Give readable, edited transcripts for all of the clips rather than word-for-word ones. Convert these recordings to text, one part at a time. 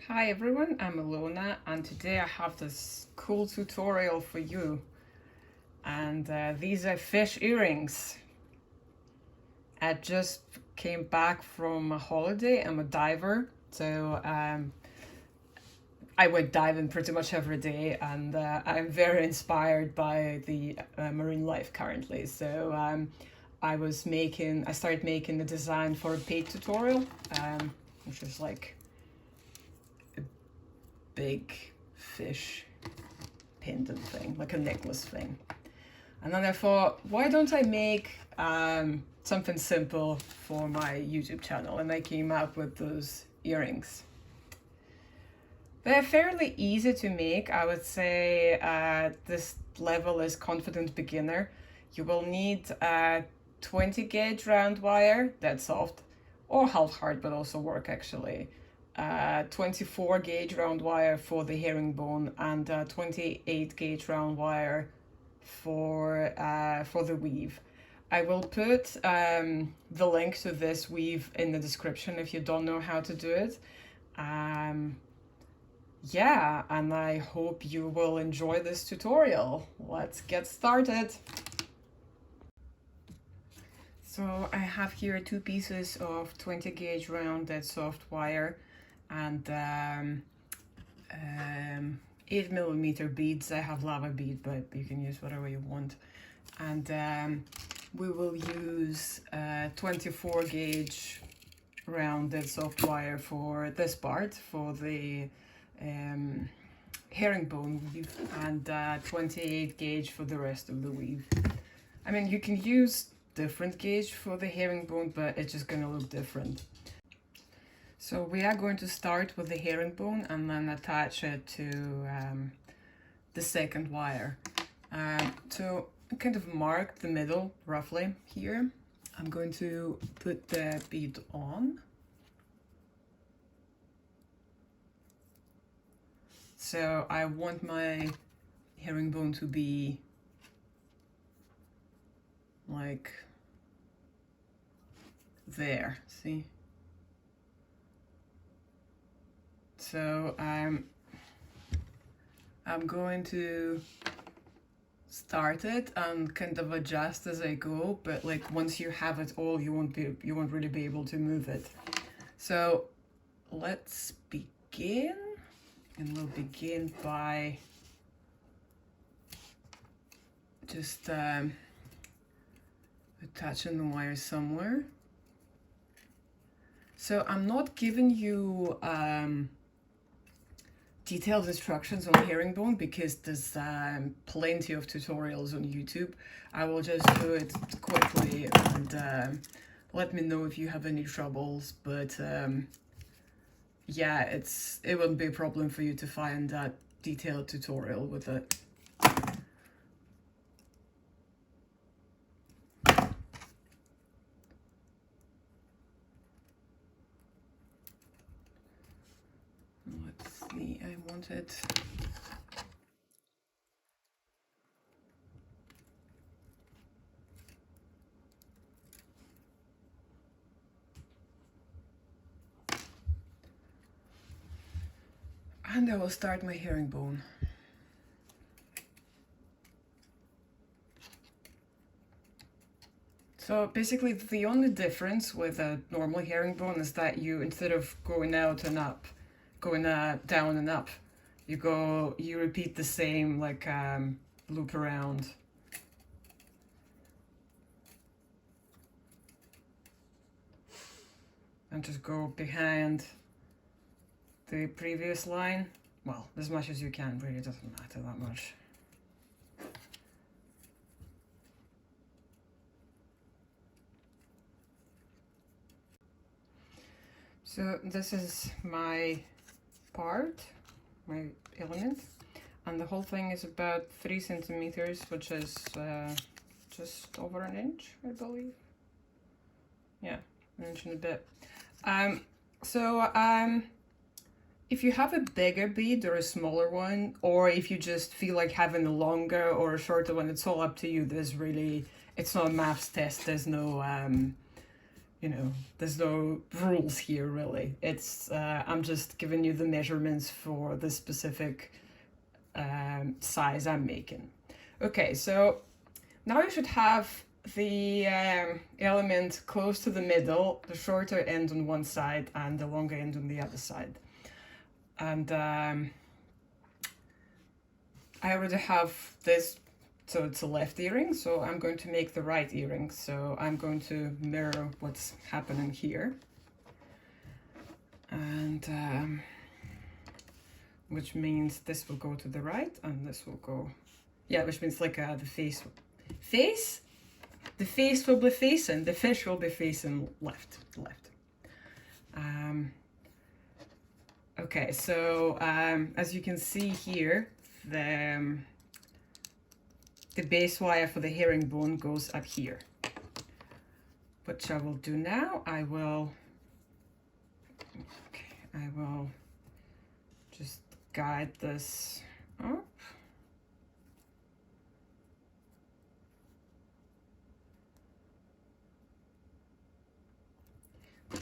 Hi everyone, I'm Alona and today I have this cool tutorial for you. And these are fish earrings. I just came back from a holiday. I'm a diver, so I went diving pretty much every day, and I'm very inspired by the marine life currently. So I started making the design for a Bead tutorial, which is like big fish pendant thing, like a necklace thing. And then I thought, why don't I make something simple for my YouTube channel? And I came up with those earrings. They're fairly easy to make. I would say this level is confident beginner. You will need 20 gauge round wire, that's soft, or half hard, but also work actually. 24 gauge round wire for the herringbone, and 28 gauge round wire for the weave. I will put the link to this weave in the description if you don't know how to do it. Yeah, and I hope you will enjoy this tutorial. Let's get started. So I have here 2 pieces of 20 gauge round dead soft wire and 8mm beads. I have lava bead, but you can use whatever you want. And we will use 24 gauge round dead soft wire for this part, for the herringbone weave, and 28 gauge for the rest of the weave. I mean, you can use different gauge for the herringbone, but it's just gonna look different. So we are going to start with the herringbone and then attach it to the second wire. To kind of mark the middle roughly here, I'm going to put the bead on. So I want my herringbone to be like there, see? So I'm going to start it and kind of adjust as I go, but like once you have it all, you won't really be able to move it. So let's begin, and we'll begin by just attaching the wire somewhere. So I'm not giving you detailed instructions on herringbone because there's plenty of tutorials on YouTube. I will just do it quickly, and let me know if you have any troubles, but yeah, it wouldn't be a problem for you to find that detailed tutorial with it. Let's see, I want it. And I will start my herringbone. So basically the only difference with a normal herringbone is that you, instead of going out and up, going down and up, you repeat the same like loop around. And just go behind the previous line. Well, as much as you can, really doesn't matter that much. So this is my part, my element, and the whole thing is about 3 centimeters, which is just over an inch, I believe. Yeah, an inch and a bit. If you have a bigger bead or a smaller one, or if you just feel like having a longer or a shorter one, it's all up to you. It's not a maths test. There's no you know, there's no rules here really. It's I'm just giving you the measurements for the specific size I'm making. Okay, so now you should have the element close to the middle, the shorter end on one side and the longer end on the other side. And I already have this, so it's a left earring, so I'm going to make the right earring. So I'm going to mirror what's happening here. And which means this will go to the right and this will go, yeah, which means like the face, the face will be facing, the fish will be facing left. Okay, so as you can see here, the base wire for the herringbone goes up here. Which I will do now, I will just guide this up.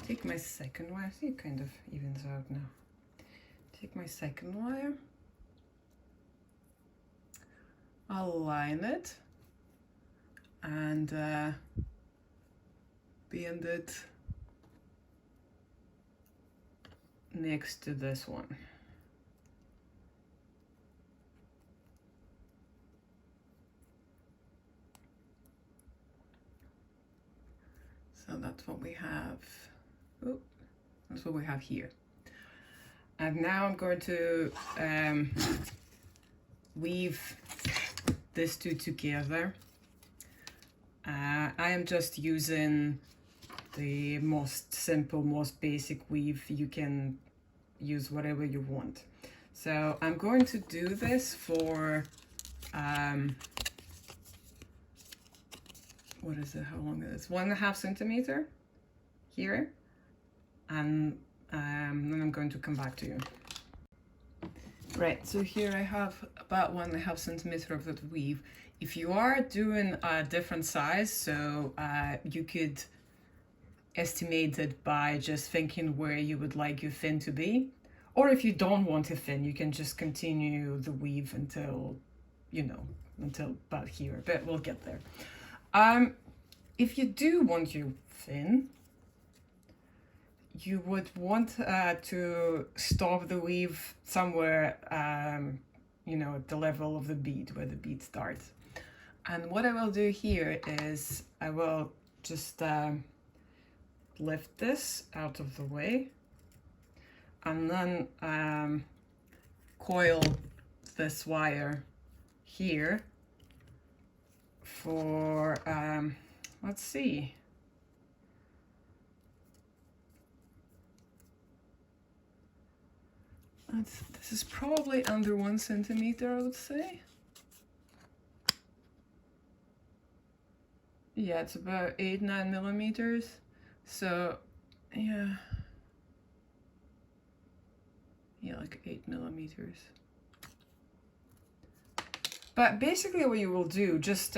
Take my second wire, see it kind of evens out now. Take my second wire, align it, and bend it next to this one. So that's what we have. Oh, that's what we have here. And now I'm going to weave these two together. I am just using the most simple, most basic weave. You can use whatever you want. So I'm going to do this for what is it? How long is it? 1.5 centimeter here, and then I'm going to come back to you. Right, so here I have about 1.5 centimeter of that weave. If you are doing a different size, so you could estimate it by just thinking where you would like your fin to be. Or if you don't want a fin, you can just continue the weave until, you know, until about here, but we'll get there. If you do want your fin, you would want to stop the weave somewhere, you know, at the level of the bead, where the bead starts. And what I will do here is I will just lift this out of the way and then coil this wire here for, let's see, this is probably under 1 centimeter, I would say. Yeah, it's about 8-9 millimeters. So, yeah, like 8 millimeters. But basically what you will do, just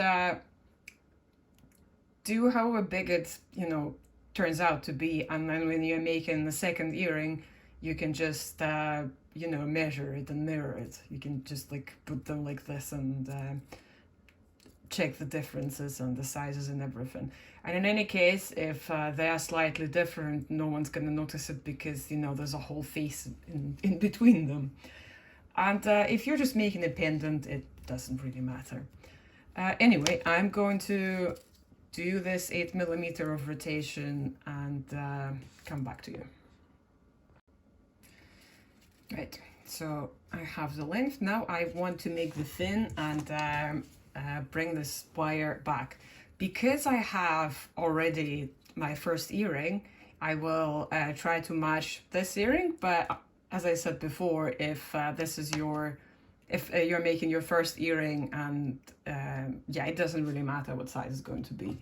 do however big it, you know, turns out to be. And then when you're making the second earring, you can just, you know, measure it and mirror it. You can just like put them like this and check the differences and the sizes and everything. And in any case, if they are slightly different, no one's gonna notice it because, you know, there's a whole face in between them. And if you're just making a pendant, it doesn't really matter. Anyway, I'm going to do this 8 millimeter of rotation and come back to you. Right, so I have the length. Now I want to make the fin and bring this wire back. Because I have already my first earring, I will try to match this earring, but as I said before, if this is your, if you're making your first earring, and yeah, it doesn't really matter what size it's going to be.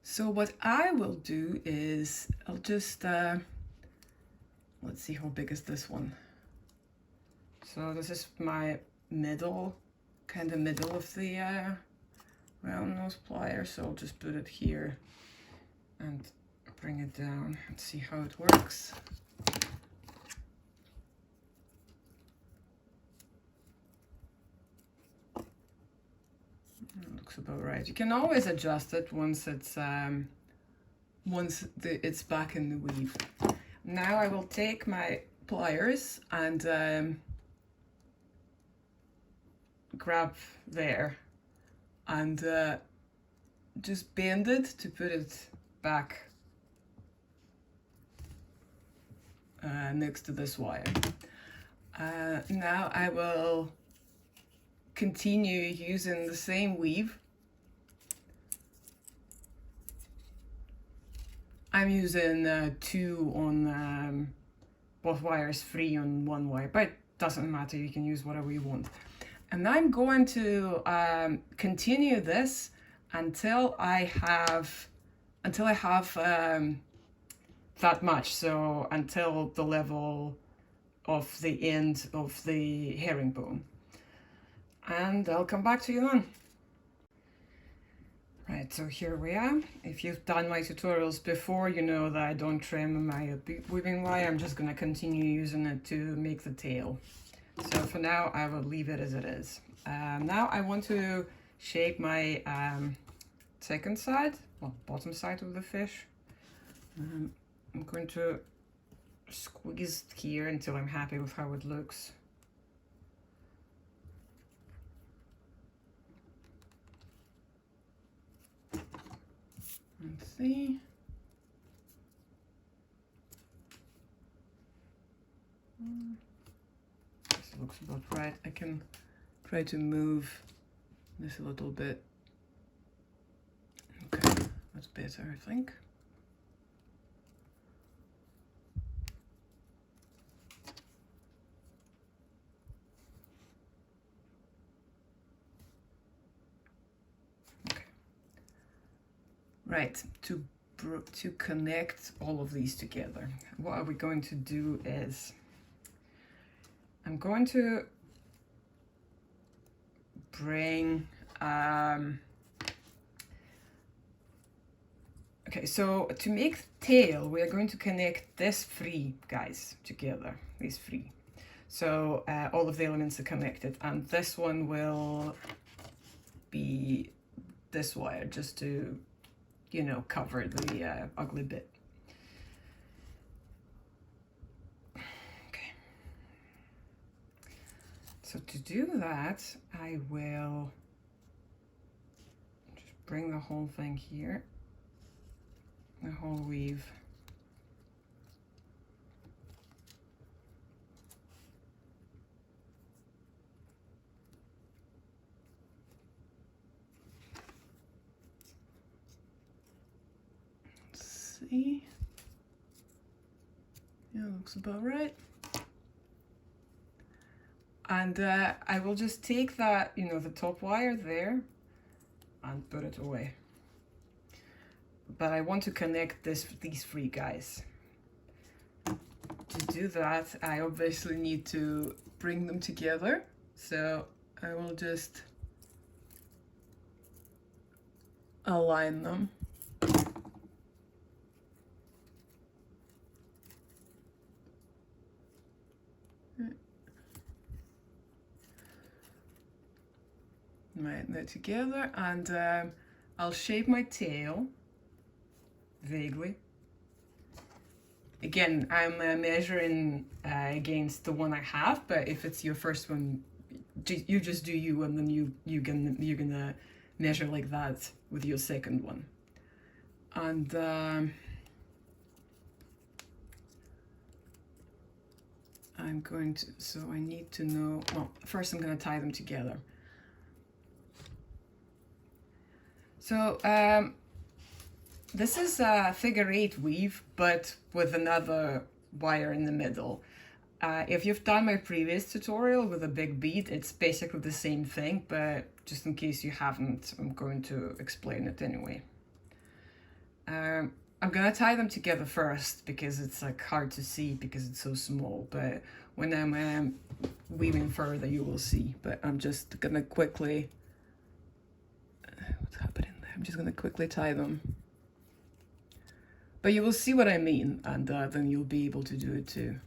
So what I will do is I'll just, let's see, how big is this one? So this is my middle, kind of middle of the round nose plier, so I'll just put it here and bring it down and see how it works. Looks about right. You can always adjust it once it's back in the weave. Now I will take my pliers and grab there and just bend it to put it back next to this wire. Now I will continue using the same weave. I'm using 2 on both wires, 3 on one wire, but it doesn't matter, you can use whatever you want. And I'm going to continue this until I have that much, so until the level of the end of the herringbone. And I'll come back to you then. Right, so here we are. If you've done my tutorials before, you know that I don't trim my weaving wire. I'm just going to continue using it to make the tail. So for now, I will leave it as it is. Now I want to shape my second side, well, bottom side of the fish. I'm going to squeeze here until I'm happy with how it looks. Let's see. This looks about right. I can try to move this a little bit. Okay, that's better, I think. Okay. Right, to connect all of these together, what are we going to do is I'm going to bring okay, so to make the tail, we are going to connect these 3 guys together, these 3. So all of the elements are connected, and this one will be this wire, just to, you know, cover the ugly bit. Okay. So to do that, I will just bring the whole thing here, the whole weave. See, yeah, looks about right. And I will just take that, you know, the top wire there and put it away. But I want to connect these 3 guys. To do that, I obviously need to bring them together. So I will just align them. Right, they're together, and I'll shape my tail vaguely. Again, I'm measuring against the one I have, but if it's your first one, you just do you, and then you're gonna measure like that with your second one. And I'm going to, so I need to know, well, first I'm going to tie them together. So this is a figure-8 weave, but with another wire in the middle. If you've done my previous tutorial with a big bead, it's basically the same thing, but just in case you haven't, I'm going to explain it anyway. I'm gonna tie them together first because it's like hard to see because it's so small, but when I'm weaving further you will see. But I'm just gonna quickly, what's happening there? I'm just gonna quickly tie them. But you will see what I mean, and then you'll be able to do it too.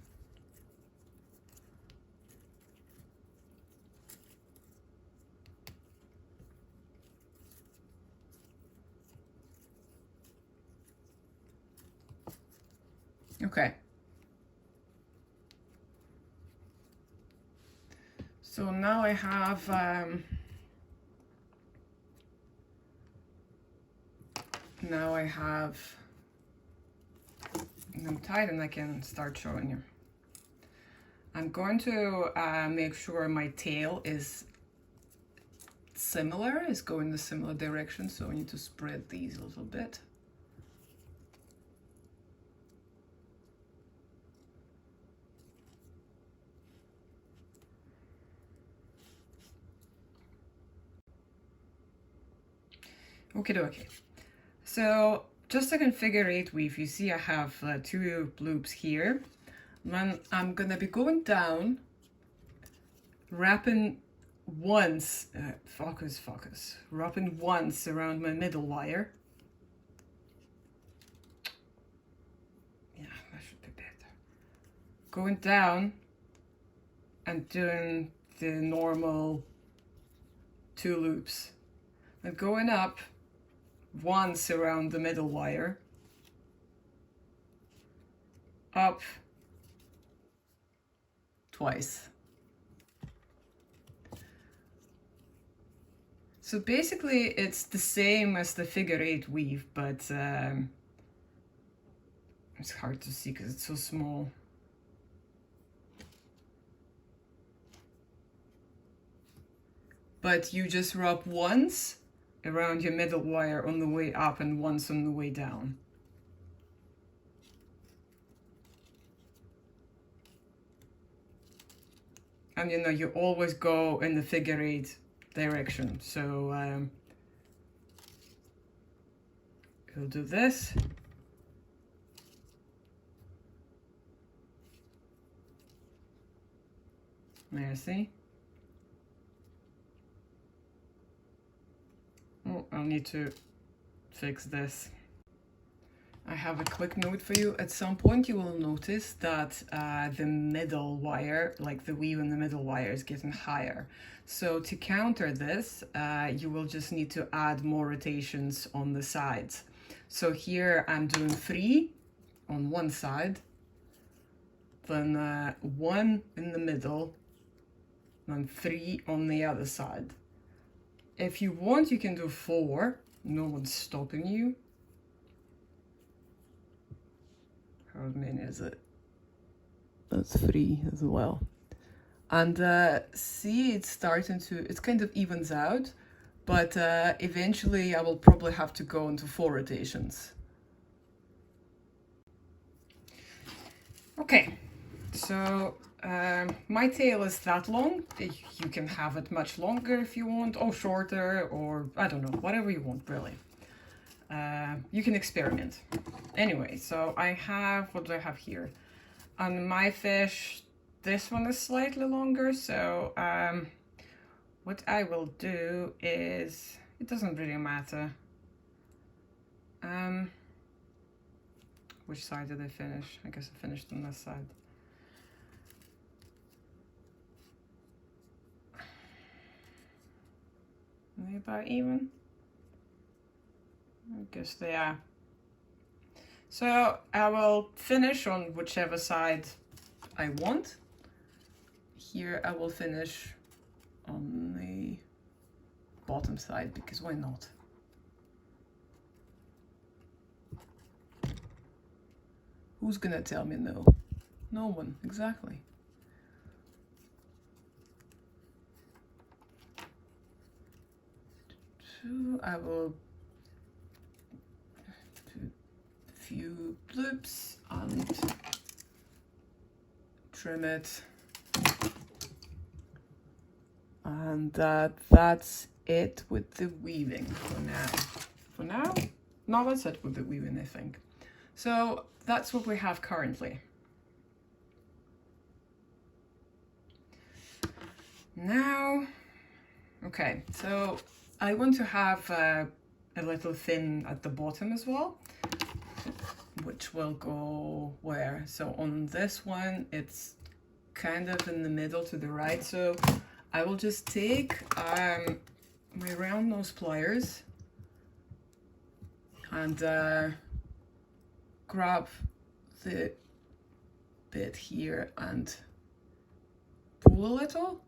Okay. So now I have them tied, and I can start showing you. I'm going to make sure my tail is similar, is going the similar direction, so I need to spread these a little bit. Okay. So just like in figure 8 weave, you see I have 2 loops here. Then I'm gonna be going down, wrapping once, wrapping once around my middle wire. Yeah, that should be better. Going down and doing the normal 2 loops. And going up once around the middle wire, up twice. So basically it's the same as the figure 8 weave, but it's hard to see because it's so small. But you just wrap once around your middle wire on the way up and once on the way down. And you know, you always go in the figure 8 direction. So you'll do this. There, see? Oh, I'll need to fix this. I have a quick note for you. At some point you will notice that the middle wire, like the weave in the middle wire, is getting higher. So to counter this, you will just need to add more rotations on the sides. So here I'm doing 3 on one side, then 1 in the middle, then 3 on the other side. If you want, you can do 4. No one's stopping you. How many is it? That's 3 as well. And see, it's starting to, it's kind of evens out, but eventually I will probably have to go into 4 rotations. Okay, so my tail is that long. You can have it much longer if you want, or shorter, or I don't know, whatever you want, really. You can experiment. Anyway, so I have, what do I have here? On my fish, this one is slightly longer, so what I will do is, it doesn't really matter. Which side did I finish? I guess I finished on this side. Are they about even? I guess they are. So I will finish on whichever side I want. Here I will finish on the bottom side, because why not? Who's gonna tell me no? No one, exactly. So I will do a few loops and trim it. And that's it with the weaving for now. For now? No, that's it with the weaving, I think. So that's what we have currently. Now, okay, so I want to have a little fin at the bottom as well. which will go where. So on this one, it's kind of in the middle to the right. So I will just take my round nose pliers and grab the bit here and pull a little.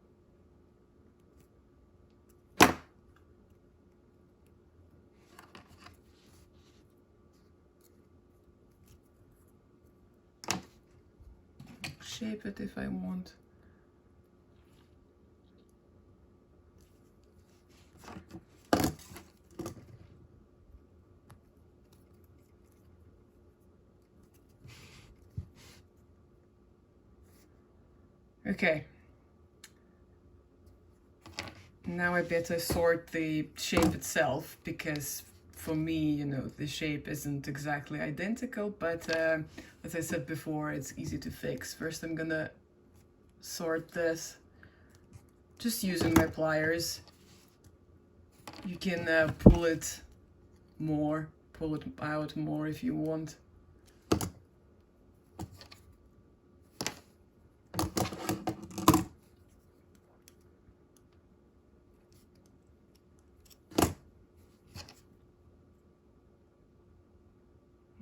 Shape it if I want. Okay. Now I better sort the shape itself, because for me, you know, the shape isn't exactly identical, but as I said before, it's easy to fix. First I'm gonna sort this just using my pliers. You can pull it out more if you want.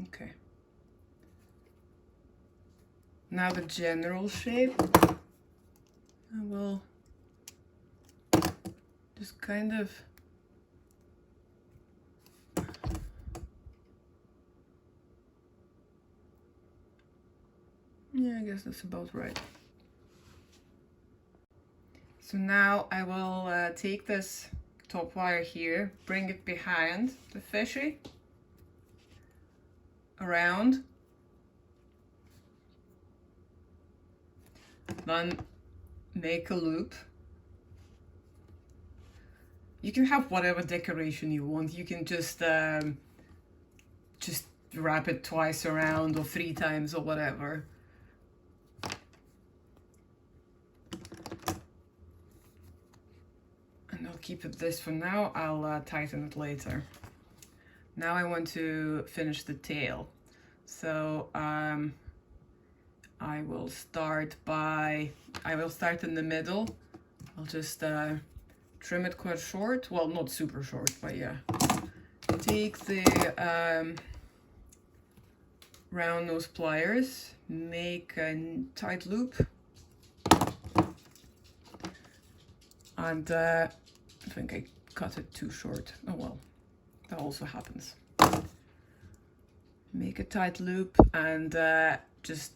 Okay. Now the general shape, I will just kind of yeah, I guess that's about right. So now I will take this top wire here, bring it behind the fishy, around, then make a loop. You can have whatever decoration you want. You can just wrap it twice around or 3 times or whatever. And I'll keep it this for now. I'll tighten it later. Now I want to finish the tail. So I will start in the middle. I'll just trim it quite short. Well, not super short, but yeah. Take the round nose pliers, make a tight loop, and I think I cut it too short. Oh well, that also happens. Make a tight loop and just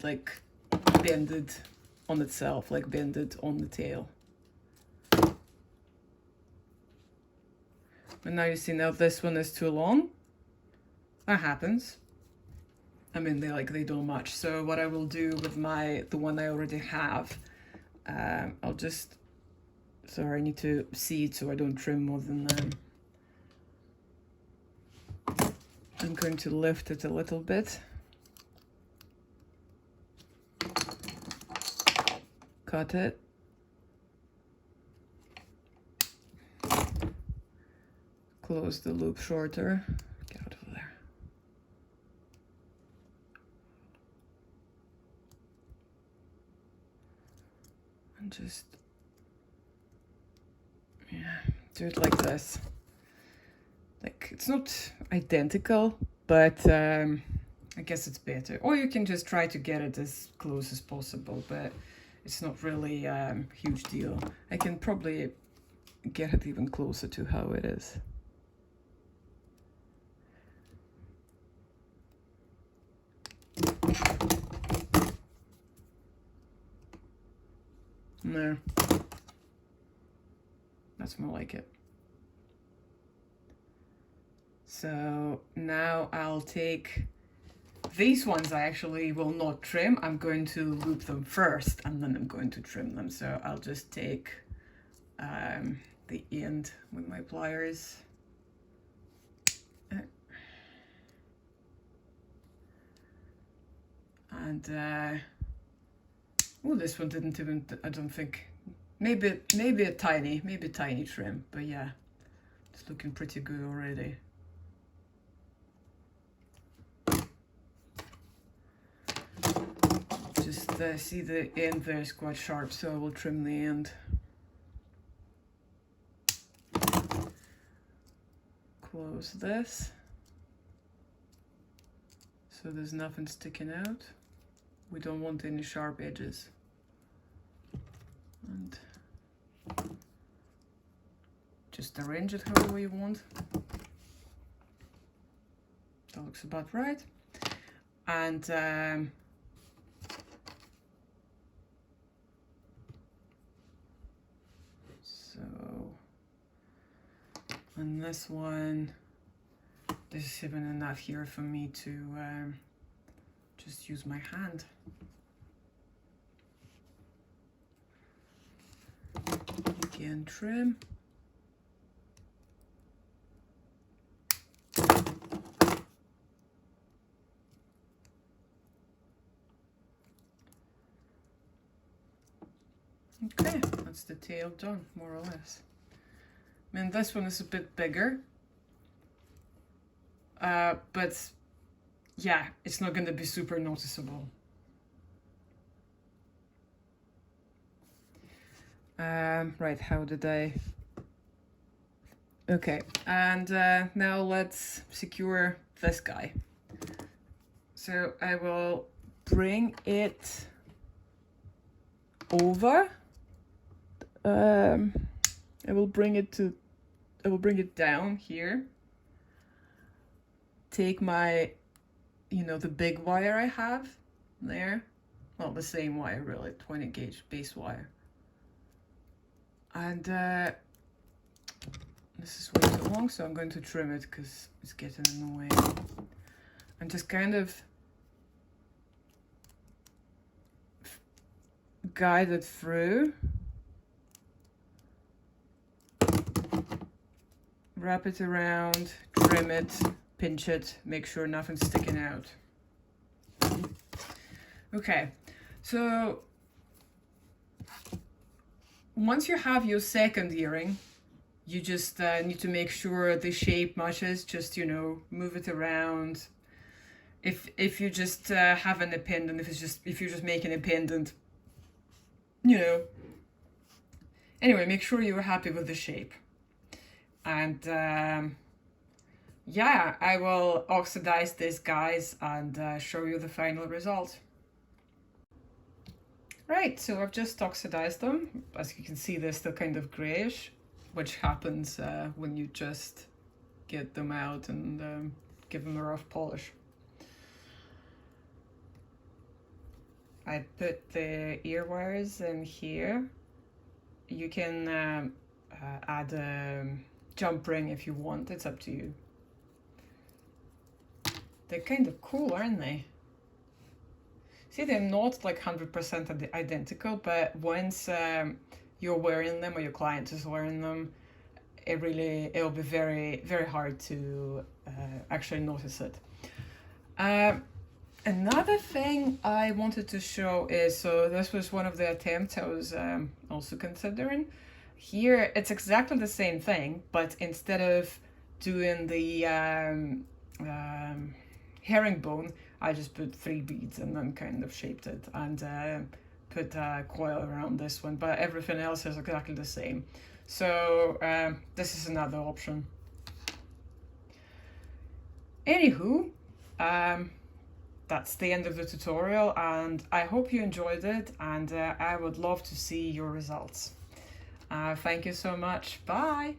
like bend it on itself, like bend it on the tail. And now you see, now this one is too long. That happens. I mean, they don't match. So what I will do with the one I already have, I'll just, sorry, I need to see it so I don't trim more than I'm going to lift it a little bit. Cut it. Close the loop shorter. Get out of there. And just, yeah, do it like this. Like, it's not identical, but I guess it's better. Or you can just try to get it as close as possible, but it's not really a huge deal. I can probably get it even closer to how it is. No, that's more like it. So now I'll take these ones. I actually will not trim. I'm going to loop them first and then I'm going to trim them. So I'll just take the end with my pliers. And oh, this one didn't even, I don't think, maybe a tiny trim, but yeah, it's looking pretty good already. see the end there is quite sharp, so I will trim the end. Close this, so there's nothing sticking out. We don't want any sharp edges. And just arrange it however you want. That looks about right. And so on this one, there's even enough here for me to just use my hand. Again, trim. Okay, that's the tail done, more or less. I mean, this one is a bit bigger, but yeah, it's not going to be super noticeable. Right, how did I... Okay, and now let's secure this guy. So I will bring it over. I will bring it down here. Take my, the big wire I have there. Well, the same wire really, 20 gauge base wire. And this is way too long, so I'm going to trim it because it's getting in the way. And just kind of guide it through. Wrap it around, trim it, pinch it, make sure nothing's sticking out. Okay, so once you have your second earring, you just need to make sure the shape matches. Just, move it around. If you just have an pendant, if you're just making a pendant, Anyway, make sure you're happy with the shape. And yeah, I will oxidize these guys and show you the final result. Right, so I've just oxidized them. As you can see, they're still kind of grayish, which happens when you just get them out and give them a rough polish. I put the ear wires in here. You can add a jump ring if you want, it's up to you. They're kind of cool, aren't they? See, they're not like 100% identical, but once you're wearing them or your client is wearing them, it'll be very, very hard to actually notice it. Another thing I wanted to show is, so this was one of the attempts I was also considering. Here, it's exactly the same thing, but instead of doing the herringbone, I just put 3 beads and then kind of shaped it and put a coil around this one, but everything else is exactly the same. So this is another option. Anywho, that's the end of the tutorial, and I hope you enjoyed it, and I would love to see your results. Thank you so much. Bye.